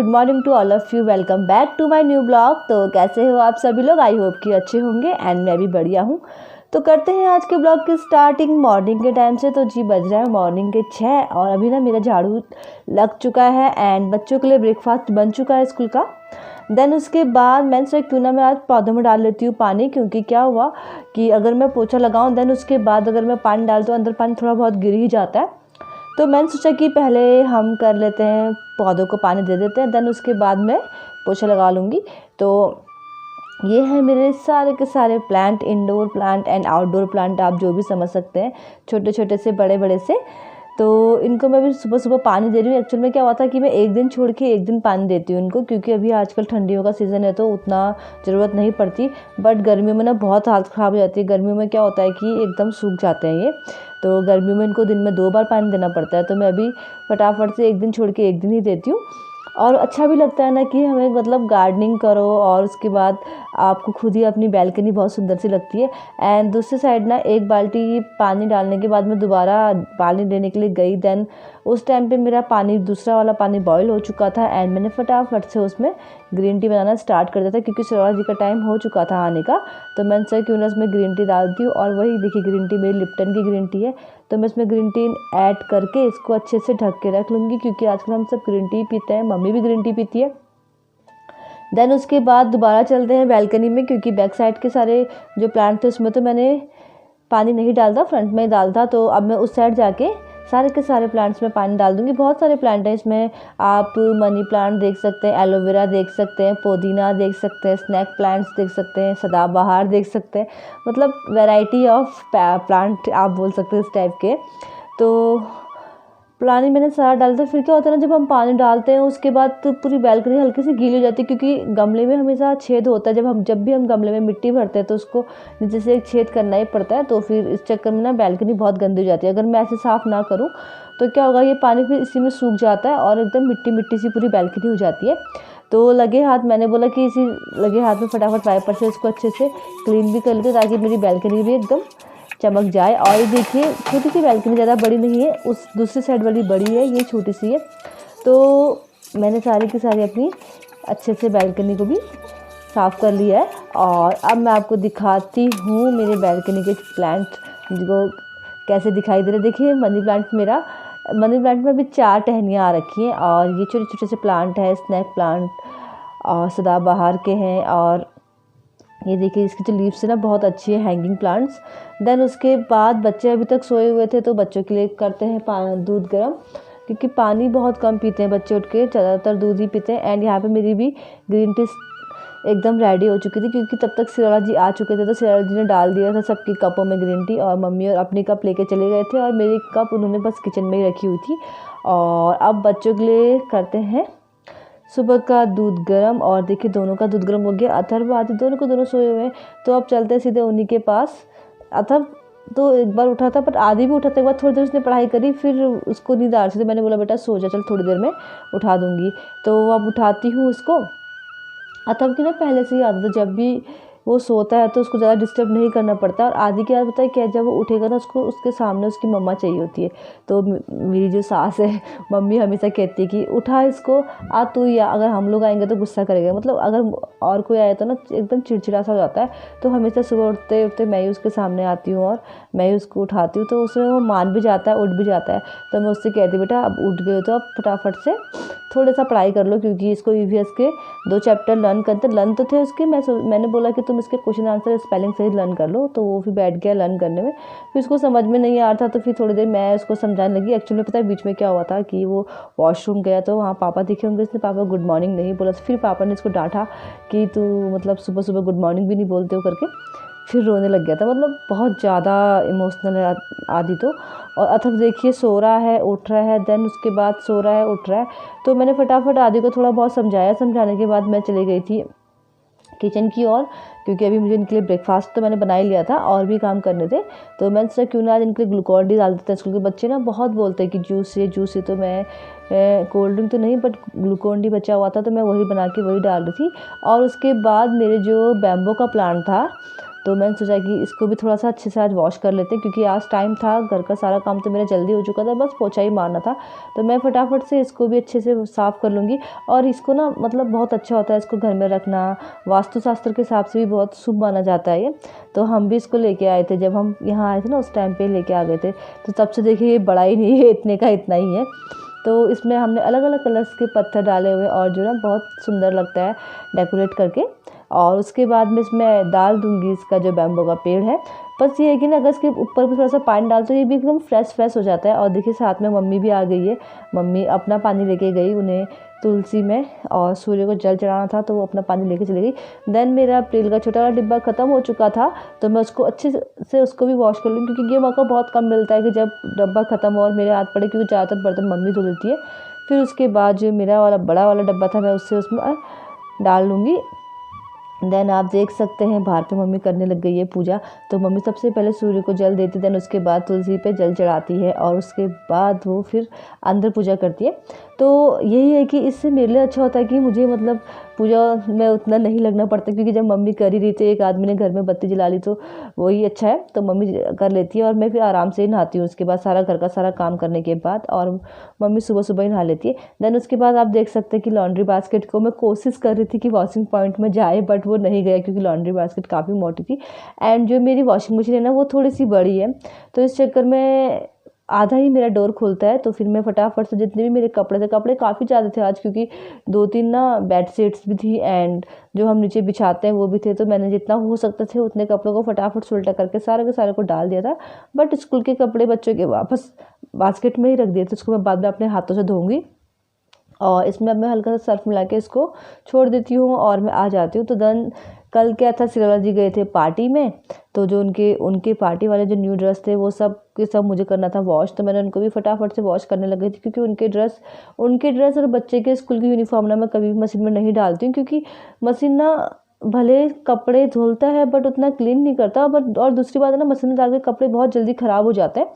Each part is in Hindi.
Good morning to all of you. Welcome back to my new blog. तो कैसे हो आप सभी लोग? आई होप कि अच्छे होंगे एंड मैं भी बढ़िया हूँ। तो करते हैं आज के ब्लॉग की स्टार्टिंग मॉर्निंग के टाइम से। तो जी बज रहा है मॉर्निंग के 6 और अभी ना मेरा झाड़ू लग चुका है एंड बच्चों के लिए ब्रेकफास्ट बन चुका है स्कूल का। देन उसके बाद मैंने सोचा क्यों ना मैं आज पौधों में डाल लेती हूँ पानी, क्योंकि क्या हुआ कि अगर मैं पोछा लगाऊँ देन उसके बाद अगर मैं पानी डालती हूँ अंदर पानी थोड़ा बहुत गिर ही जाता है। तो मैंने सोचा कि पहले हम कर लेते हैं, पौधों को पानी दे देते हैं, देन उसके बाद मैं पोछा लगा लूँगी। तो ये है मेरे सारे के सारे plant, indoor plant and outdoor plant, आप जो भी समझ सकते हैं, छोटे छोटे से बड़े बड़े से। तो इनको मैं भी सुबह सुबह पानी दे रही हूँ। एक्चुअल में क्या हुआ था कि मैं एक दिन छोड़ के एक दिन पानी देती हूँ इनको, क्योंकि अभी आजकल ठंडियों का सीज़न है तो उतना ज़रूरत नहीं पड़ती। बट गर्मियों में ना बहुत हालत ख़राब हो जाती है। गर्मियों में क्या होता है कि एकदम सूख जाते हैं ये, तो गर्मियों में इनको दिन में 2 बार पानी देना पड़ता है। तो मैं अभी फटाफट से एक दिन छोड़ के एक दिन ही देती हूँ। और अच्छा भी लगता है ना कि हमें मतलब गार्डनिंग करो और उसके बाद आपको खुद ही अपनी बैल्कनी बहुत सुंदर सी लगती है। एंड दूसरी साइड ना एक बाल्टी पानी डालने के बाद मैं दोबारा पानी देने के लिए गई। देन उस टाइम पे मेरा पानी, दूसरा वाला पानी बॉईल हो चुका था एंड मैंने फटाफट से उसमें ग्रीन टी बनाना स्टार्ट कर दिया था, क्योंकि शिवराज जी का टाइम हो चुका था आने का। तो मैंने सोचा क्यों ना उसमें ग्रीन टी डालती हूँ। और वही देखिए ग्रीन टी मेरी लिप्टन की ग्रीन टी है। तो मैं इसमें ग्रीन टी ऐड करके इसको अच्छे से ढक के रख लूँगी, क्योंकि आजकल हम सब ग्रीन टी पीते हैं, मम्मी भी ग्रीन टी पीती है। देन उसके बाद दोबारा चलते हैं बैल्कनी में, क्योंकि बैक साइड के सारे जो प्लांट थे उसमें तो मैंने पानी नहीं डालता, फ्रंट में ही डालता। तो अब मैं उस साइड जाके सारे के सारे प्लांट्स में पानी डाल दूँगी। बहुत सारे प्लांट हैं इसमें, आप मनी प्लांट देख सकते हैं, एलोवेरा देख सकते हैं, पुदीना देख सकते हैं, स्नैक प्लांट्स देख सकते हैं, सदाबहार देख सकते हैं, मतलब वैरायटी ऑफ प्लांट आप बोल सकते हैं इस टाइप के। तो पानी मैंने सारा डाला था। फिर क्या होता है ना, जब हम पानी डालते हैं उसके बाद तो पूरी बैल्कनी हल्की सी गीली हो जाती है, क्योंकि गमले में हमेशा छेद होता है। जब भी हम गमले में मिट्टी भरते हैं तो उसको नीचे से एक छेद करना ही पड़ता है। तो फिर इस चक्कर में ना बैल्कनी बहुत गंदी हो जाती है। अगर मैं ऐसे साफ़ ना करूँ तो क्या होगा, ये पानी फिर इसी में सूख जाता है और एकदम मिट्टी मिट्टी सी पूरी बैल्कनी हो जाती है। तो लगे हाथ मैंने बोला कि इसी लगे हाथ में फटाफट वाइपर से इसको अच्छे से क्लीन भी कर लेते, ताकि मेरी बैल्कनी भी एकदम चमक जाए। और ये देखिए छोटी सी बैल्कनी, ज़्यादा बड़ी नहीं है, उस दूसरी साइड वाली बड़ी है, ये छोटी सी है। तो मैंने सारी की सारी अपनी अच्छे से बैल्कनी को भी साफ़ कर लिया है। और अब मैं आपको दिखाती हूँ मेरे बैल्कनी के प्लांट जो कैसे दिखाई दे रहे। देखिए मनी प्लांट में अभी 4 टहनियाँ आ रखी हैं और ये छोटे छोटे से प्लांट है, स्नैक प्लांट और सदाबहार के हैं। और ये देखिए इसकी जो लीव्स है ना बहुत अच्छी है, हैंगिंग प्लांट्स। देन उसके बाद बच्चे अभी तक सोए हुए थे तो बच्चों के लिए करते हैं दूध गर्म, क्योंकि पानी बहुत कम पीते हैं बच्चे, उठ के ज़्यादातर दूध ही पीते हैं। एंड यहाँ पे मेरी भी ग्रीन टी एकदम रेडी हो चुकी थी, क्योंकि तब तक सिराला जी आ चुके थे। तो सिराला जी ने डाल दिया था सबकी कपों में ग्रीन टी, और मम्मी और अपनी कप लेके चले गए थे और मेरी कप उन्होंने बस किचन में ही रखी हुई थी। और अब बच्चों के लिए करते हैं सुबह का दूध गर्म। और देखिए दोनों का दूध गर्म हो गया। अथर्व आदि दोनों सोए हुए हैं, तो अब चलते हैं सीधे उन्हीं के पास। अथर्व तो एक बार उठा था, बट आदि भी उठा था एक बार, थोड़ी देर उसने पढ़ाई करी, फिर उसको नींद आ रही थी। मैंने बोला बेटा सो जा, चल थोड़ी देर में उठा दूँगी। तो अब उठाती हूँ उसको। अथर्व की ना पहले से ही आदत है, जब भी वो सोता है तो उसको ज़्यादा डिस्टर्ब नहीं करना पड़ता। और आदि की आदत पता है क्या, जब वो उठेगा ना उसको उसके सामने उसकी मम्मा चाहिए होती है। तो मेरी जो सास है, मम्मी हमेशा कहती है कि उठा इसको, आ तू, या अगर हम लोग आएंगे तो गुस्सा करेगा, मतलब अगर और कोई आए तो ना एकदम चिड़चिड़ा सा हो जाता है। तो हमेशा सुबह उठते उठते मैं ही उसके सामने आती हूँ और मैं ही उसको उठाती हूँ। तो उसमें वो मान भी जाता है, उठ भी जाता है। तो मैं उससे कहती बेटा अब उठ गए हो तो अब फटाफट से थोड़ा सा पढ़ाई कर लो, क्योंकि इसको ईवीएस के 2 चैप्टर लर्न तो थे उसके। मैंने बोला कि तुम इसके क्वेश्चन आंसर स्पेलिंग सही लर्न कर लो। तो वो फिर बैठ गया लर्न करने में। फिर उसको समझ में नहीं आ रहा था, तो फिर थोड़ी देर मैं उसको समझाने लगी। एक्चुअली में पता है बीच में क्या हुआ था कि वो वॉशरूम गया, तो वहाँ पापा दिखे होंगे, इसने पापा गुड मॉर्निंग नहीं बोला। फिर पापा ने इसको डांटा कि तू मतलब सुबह सुबह गुड मॉर्निंग भी नहीं बोलते हो करके। फिर रोने लग गया था, मतलब बहुत ज़्यादा इमोशनल है आदि तो। और अथर्व देखिए सो रहा है, उठ रहा है, देन उसके बाद सो रहा है, उठ रहा है। तो मैंने फटाफट आदि को थोड़ा बहुत समझाया। समझाने के बाद मैं चली गई थी किचन की ओर, क्योंकि अभी मुझे इनके लिए ब्रेकफास्ट तो मैंने बना ही लिया था, और भी काम करने थे। तो मैंने सोचा क्यों ना आज इनके लिए ग्लूकॉन डी डाल देते हैं। स्कूल के बच्चे ना बहुत बोलते हैं कि जूस है। तो मैं कोल्ड ड्रिंक तो नहीं बट ग्लूकॉन डी बचा हुआ था, तो मैं वही बना के वही डाल रही थी। और उसके बाद मेरे जो बैम्बो का प्लांट था तो मैंने सोचा कि इसको भी थोड़ा सा अच्छे से आज वॉश कर लेते हैं, क्योंकि आज टाइम था, घर का सारा काम तो मेरा जल्दी हो चुका था, बस पोछा ही मारना था। तो मैं फटाफट से इसको भी अच्छे से साफ़ कर लूँगी। और इसको ना मतलब बहुत अच्छा होता है इसको घर में रखना, वास्तुशास्त्र के हिसाब से भी बहुत शुभ माना जाता है ये। तो हम भी इसको लेके आए थे, जब हम यहाँ आए थे ना उस टाइम पे लेके आ गए थे। तो तब से देखिए ये बड़ा ही नहीं है, इतने का इतना ही है। तो इसमें हमने अलग अलग कलर्स के पत्थर डाले हुए और जो ना बहुत सुंदर लगता है डेकोरेट करके। और उसके बाद में इसमें डाल दूंगी इसका जो बैम्बू का पेड़ है। बस ये है कि ना अगर इसके ऊपर भी थोड़ा सा पानी डाल तो ये भी एकदम फ्रेश हो जाता है। और देखिए साथ में मम्मी भी आ गई है। मम्मी अपना पानी लेके गई, उन्हें तुलसी में और सूर्य को जल चढ़ाना था तो वो अपना पानी लेके चली गई। देन मेरा अप्रैल का छोटा वाला डिब्बा ख़त्म हो चुका था, तो मैं उसको अच्छे से उसको भी वॉश कर लूँ, क्योंकि ये मौका बहुत कम मिलता है कि जब डब्बा ख़त्म हो और मेरे हाथ पड़े, क्योंकि ज़्यादातर बर्तन मम्मी धो लेती है। फिर उसके बाद जो मेरा वाला बड़ा वाला डब्बा था मैं उससे उसमें डाल लूँगी। देन आप देख सकते हैं बाहर पे मम्मी करने लग गई है पूजा। तो मम्मी सबसे पहले सूर्य को जल देती है, देन उसके बाद तुलसी पे जल चढ़ाती है और उसके बाद वो फिर अंदर पूजा करती है। तो यही है कि इससे मेरे लिए अच्छा होता है कि मुझे मतलब पूजा में उतना नहीं लगना पड़ता, क्योंकि जब मम्मी कर ही रही थी, एक आदमी ने घर में बत्ती जला ली तो वही अच्छा है। तो मम्मी कर लेती है और मैं फिर आराम से ही नहाती हूँ उसके बाद, सारा घर का सारा काम करने के बाद। और मम्मी सुबह सुबह ही नहा लेती है। देन उसके बाद आप देख सकते हैं कि लॉन्ड्री बास्केट को मैं कोशिश कर रही थी कि वॉशिंग पॉइंट में जाए, बट वो नहीं गया, क्योंकि लॉन्ड्री बास्केट काफ़ी मोटी थी। एंड जो मेरी वॉशिंग मशीन है ना वो थोड़ी सी बड़ी है, तो इस चक्कर में आधा ही मेरा डोर खुलता है। तो फिर मैं फटाफट से जितने भी मेरे कपड़े थे, कपड़े काफ़ी ज़्यादा थे आज, क्योंकि 2-3 ना बेड शीट्स भी थी एंड जो हम नीचे बिछाते हैं वो भी थे। तो मैंने जितना हो सकता थे उतने कपड़ों को फटाफट से उल्टा करके सारे के सारे को डाल दिया था। बट स्कूल के कपड़े बच्चों के वापस बास्केट में ही रख दिए थे, उसको मैं बाद में अपने हाथों से धोऊंगी। और इसमें अब मैं हल्का सा सर्फ मिला के इसको छोड़ देती हूँ और मैं आ जाती हूँ। तो देन कल क्या था, सिरोला जी गए थे पार्टी में, तो जो उनके पार्टी वाले जो न्यू ड्रेस थे वो सब के सब मुझे करना था वॉश। तो मैंने उनको भी फटाफट से वॉश करने लग गई थी, क्योंकि उनके ड्रेस और बच्चे के स्कूल की यूनिफॉर्म ना मैं कभी भी मशीन में नहीं डालती हूँ, क्योंकि मशीन ना भले कपड़े धुलता है बट उतना क्लीन नहीं करता। बट और दूसरी बात है ना, मशीन में डाल के कपड़े बहुत जल्दी ख़राब हो जाते हैं।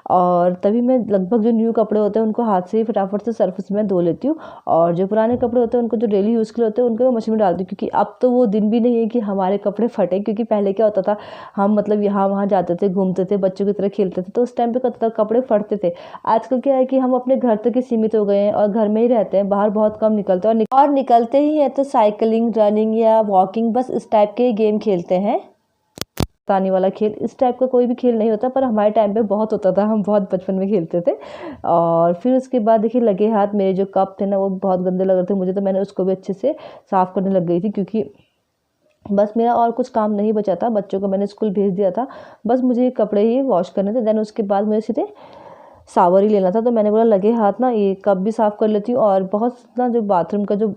और तभी मैं लगभग जो न्यू कपड़े होते हैं उनको हाथ से ही फटाफट से सर्फ में धो लेती हूँ। और जो पुराने कपड़े होते हैं उनको जो डेली यूज़ के लिए होते हैं उनको मैं मशीन में डालती हूँ, क्योंकि अब तो वो दिन भी नहीं है कि हमारे कपड़े फटे। क्योंकि पहले क्या होता था, हम मतलब यहाँ वहाँ जाते थे, घूमते थे, बच्चों की तरह खेलते थे, तो उस टाइम पे कपड़े फटते थे। आजकल क्या है कि हम अपने घर तक ही सीमित हो गए हैं और घर में ही रहते हैं, बाहर बहुत कम निकलते हैं। और निकलते ही हैं तो साइकिलिंग, रनिंग या वॉकिंग, बस इस टाइप के गेम खेलते हैं। पानी वाला खेल इस टाइप का कोई भी खेल नहीं होता, पर हमारे टाइम पे बहुत होता था, हम बहुत बचपन में खेलते थे। और फिर उसके बाद देखिए लगे हाथ मेरे जो कप थे ना वो बहुत गंदे लग रहे थे मुझे, तो मैंने उसको भी अच्छे से साफ़ करने लग गई थी, क्योंकि बस मेरा और कुछ काम नहीं बचा था। बच्चों को मैंने स्कूल भेज दिया था, बस मुझे कपड़े ही वॉश करने थे। देन उसके बाद मुझे सीधे शावर ही लेना था, तो मैंने बोला लगे हाथ ना ये कप भी साफ़ कर लेती हूँ। और बहुत ना जो बाथरूम का जो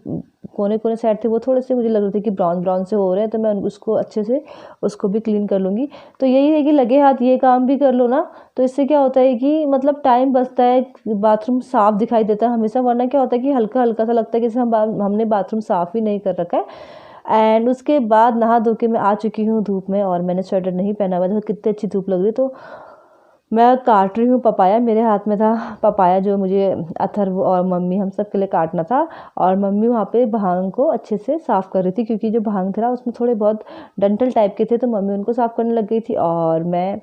कोने कोने साइड थे वो थोड़े से मुझे लग रहे थे कि ब्राउन से हो रहे हैं, तो मैं उसको अच्छे से उसको भी क्लीन कर लूँगी। तो यही है कि लगे हाथ ये काम भी कर लो ना, तो इससे क्या होता है कि मतलब टाइम बचता है, बाथरूम साफ़ दिखाई देता है हमेशा। वरना क्या होता है कि हल्का हल्का सा लगता है कि जैसे हमने बाथरूम साफ़ ही नहीं कर रखा है। एंड उसके बाद नहा धो के मैं आ चुकी हूँ धूप में, और मैंने स्वेटर नहीं पहना हुआ था, कितनी अच्छी धूप लग रही। तो मैं काट रही हूँ पपाया, मेरे हाथ में था पपाया जो मुझे अथर्व और मम्मी हम सब के लिए काटना था। और मम्मी वहाँ पे भांग को अच्छे से साफ़ कर रही थी, क्योंकि जो भांग था उसमें थोड़े बहुत डंठल टाइप के थे, तो मम्मी उनको साफ़ करने लग गई थी। और मैं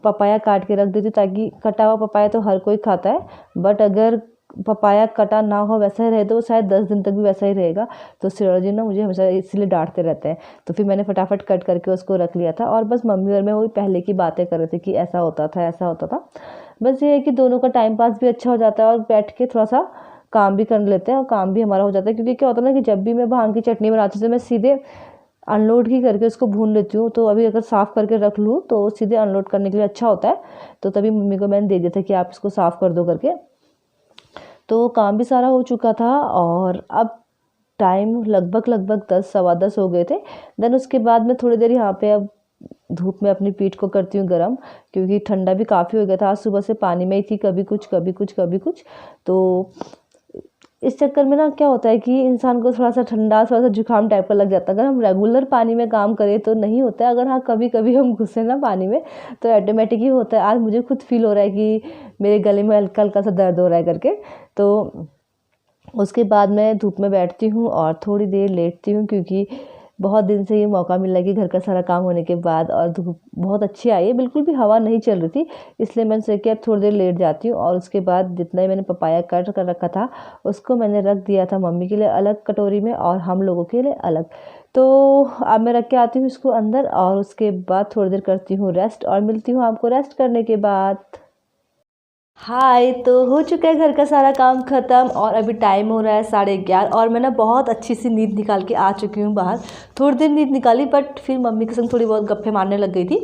पपाया काट के रख देती, ताकि कटा हुआ पपाया तो हर कोई खाता है, बट अगर पपाया कटा ना हो वैसा ही रहे तो शायद 10 दिन तक भी वैसा ही रहेगा। तो जी ना मुझे हमेशा इसलिए डांटते रहते हैं। तो फिर मैंने फटाफट कट करके उसको रख लिया था, और बस मम्मी और मैं वही पहले की बातें कर रहे थे कि ऐसा होता था ऐसा होता था। बस ये है कि दोनों का टाइम पास भी अच्छा हो जाता है और बैठ के थोड़ा सा काम भी कर लेते हैं और काम भी हमारा हो जाता है। क्योंकि क्या होता है ना कि जब भी मैं भांग की चटनी बनाती हूँ तो मैं सीधे अनलोड ही करके उसको भून लेती हूँ। तो अभी अगर साफ़ करके रख लूँ तो सीधे अनलोड करने के लिए अच्छा होता है। तो तभी मम्मी को मैंने दे दिया था कि आप इसको साफ़ कर दो करके। तो काम भी सारा हो चुका था, और अब टाइम लगभग 10 सवा 10 हो गए थे। देन उसके बाद मैं थोड़ी देर यहाँ पे अब धूप में अपनी पीठ को करती हूँ गर्म, क्योंकि ठंडा भी काफ़ी हो गया था। आज सुबह से पानी में ही थी, कभी कुछ कभी कुछ कभी कुछ। तो इस चक्कर में ना क्या होता है कि इंसान को थोड़ा सा ठंडा, थोड़ा सा जुकाम टाइप का लग जाता है। अगर हम रेगुलर पानी में काम करें तो नहीं होता है, अगर हाँ कभी कभी हम घुसे ना पानी में तो ऑटोमेटिक ही होता है। आज मुझे खुद फील हो रहा है कि मेरे गले में हल्का हल्का सा दर्द हो रहा है करके। तो उसके बाद मैं धूप में बैठती हूँ और थोड़ी देर लेटती हूँ, क्योंकि बहुत दिन से ये मौका मिला कि घर का सारा काम होने के बाद, और धूप बहुत अच्छी आई है, बिल्कुल भी हवा नहीं चल रही थी, इसलिए मैंने सोचा कि अब थोड़ी देर लेट जाती हूँ। और उसके बाद जितना ही मैंने पपाया कट कर रखा था उसको मैंने रख दिया था मम्मी के लिए अलग कटोरी में और हम लोगों के लिए अलग। तो अब मैं रख के आती हूँ इसको अंदर और उसके बाद थोड़ी देर करती हूँ रेस्ट और मिलती हूँ आपको रेस्ट करने के बाद। हाय, तो हो चुका है घर का सारा काम ख़त्म और अभी टाइम हो रहा है 11:30 और मैं ना बहुत अच्छी सी नींद निकाल के आ चुकी हूँ बाहर। थोड़ी देर नींद निकाली बट फिर मम्मी के संग थोड़ी बहुत गप्पे मारने लग गई थी।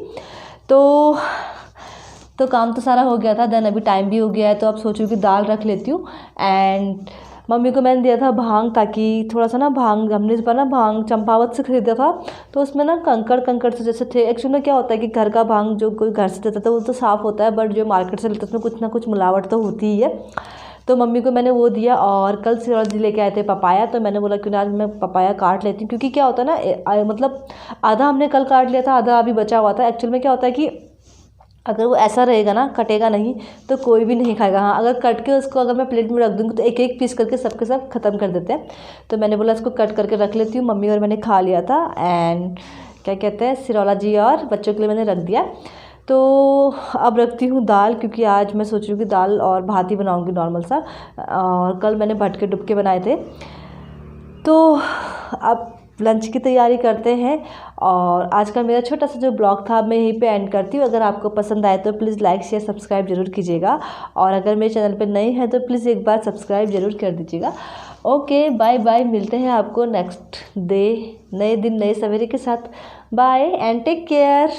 तो काम तो सारा हो गया था, देन अभी टाइम भी हो गया है तो अब सोचूँ कि दाल रख लेती हूँ। एंड मम्मी को मैंने दिया था भांग, ताकि थोड़ा सा ना भांग हमने इस बार ना भांग चंपावत से ख़रीदा था, तो उसमें ना कंकड़ से जैसे थे। एक्चुअली में क्या होता है कि घर का भांग जो कोई घर से देता था वो तो साफ़ होता है, बट जो मार्केट से लेता है उसमें कुछ ना कुछ मिलावट तो होती ही है। तो मम्मी को मैंने वो दिया और कल सिरौल जी लेके आए थे पपाया, तो मैंने बोला क्यों ना आज मैं पपाया काट लेती हूँ, क्योंकि क्या होता है ना मतलब आधा हमने कल काट लिया था, आधा अभी बचा हुआ था। एक्चुअल में क्या होता है कि अगर वो ऐसा रहेगा ना, कटेगा नहीं, तो कोई भी नहीं खाएगा। हाँ, अगर कट के उसको अगर मैं प्लेट में रख दूँगी तो एक एक पीस करके सबके सब ख़त्म कर देते हैं। तो मैंने बोला इसको कट करके रख लेती हूँ, मम्मी और मैंने खा लिया था। एंड क्या कहते हैं, सिरौला जी और बच्चों के लिए मैंने रख दिया। तो अब रखती हूँ दाल, क्योंकि आज मैं सोच रही हूँ कि दाल और भात ही बनाऊँगी नॉर्मल सा, और कल मैंने भटके डुबके बनाए थे। तो अब लंच की तैयारी करते हैं और आज का मेरा छोटा सा जो ब्लॉग था मैं यहीं पे एंड करती हूँ। अगर आपको पसंद आए तो प्लीज़ लाइक शेयर सब्सक्राइब जरूर कीजिएगा, और अगर मेरे चैनल पे नए हैं तो प्लीज़ एक बार सब्सक्राइब जरूर कर दीजिएगा। ओके, बाय बाय, मिलते हैं आपको नेक्स्ट डे नए दिन नए सवेरे के साथ। Bye and take care.